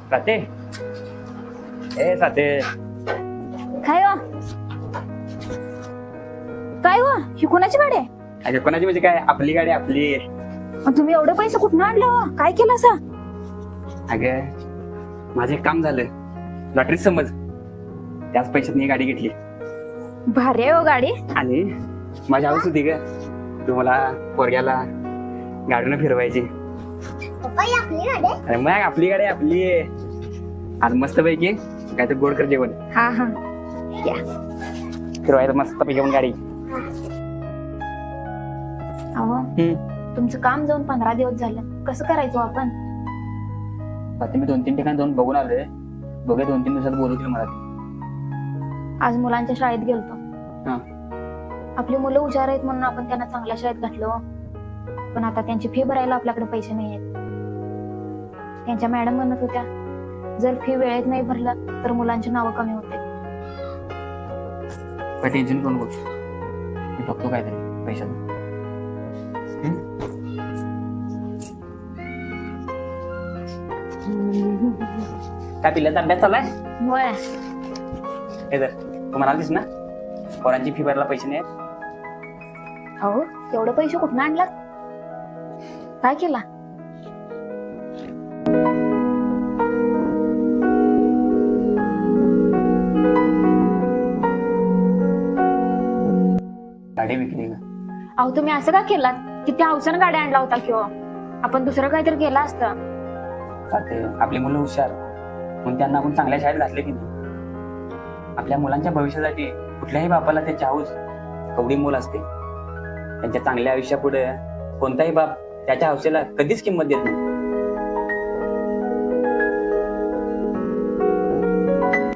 साते ए साते काय हो काय हो ही कोणाची गाडी आहे? अगं कोणाची म्हणजे काय आपली गाडी आपली. मग तुम्ही एवढे पैसे कुठून आणले हो? काय केलं असं? अगं माझं एक काम झालं, लॉटरी समज, त्याच पैशात मी गाडी घेतली भारी आहे हो गाडी. आणि माझी हौस होती ग तुम्हाला पोरग्याला गाडीनं फिरवायची. अरे मग आपली गाडी आपली आज मस्त पैकी काय तर गोड कर जेवण हा हा फिरवायचं मस्त पैकी पण गाडी. अहो तुमचं काम जाऊन 15 दिवस झालं, कसं करायचो आपण? आता मी 2-3 ठिकाणी जाऊन बघून आलोय, बघे 2-3 दिवसात बोलवतील मला ते. आज मुलांच्या शाळेत गेलतो. हा. आपली मुलं हुशार आहेत म्हणून आपण त्यांना चांगल्या शाळेत घातलो, पण आता त्यांची फी भरायला आपल्याकडे पैसे नाही आहेत. त्यांच्या मॅडम म्हणत होत्या जर फी वेळेत नाही भरलं तर मुलांची नावं कमी होते. काय टेन्शन करू नको, मी बघतो काहीतरी पैशात. काय पिल्ल्याचा अभ्यास चाललाय? होय. हे तर तू म्हणालीस ना पोरांची फी भरायला पैसे नाही. अहो एवढे पैसे कुठून आणलात? काय केला? गाडी विकली का? अहो तुम्ही असं का केलात? किती हौसानं गाडी आणला होता किंवा आपण दुसरं काहीतरी केलं असतं. चालते, आपली मुलं हुशार म्हणून त्यांना आपण चांगल्या शाळेत घातले की नाही. आपल्या मुलांच्या भविष्यासाठी कुठल्याही बापाला त्याची हौस कवडी मोल असते. त्यांच्या चांगल्या आयुष्यापुढे कोणताही बाप त्याच्या हौसेला कधीच किंमत देत नाही.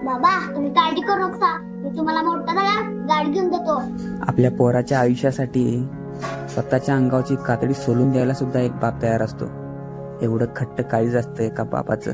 बाबा तुम्ही काळजी करू नका, मी तुम्हाला मोठा झाला गाडी घेऊन देतो. आपल्या पोराच्या आयुष्यासाठी स्वतःच्या अंगावरची कातडी सोलून द्यायला सुद्धा एक बाप तयार असतो. एवढं खट्ट काळीज असतं एका बापाचं.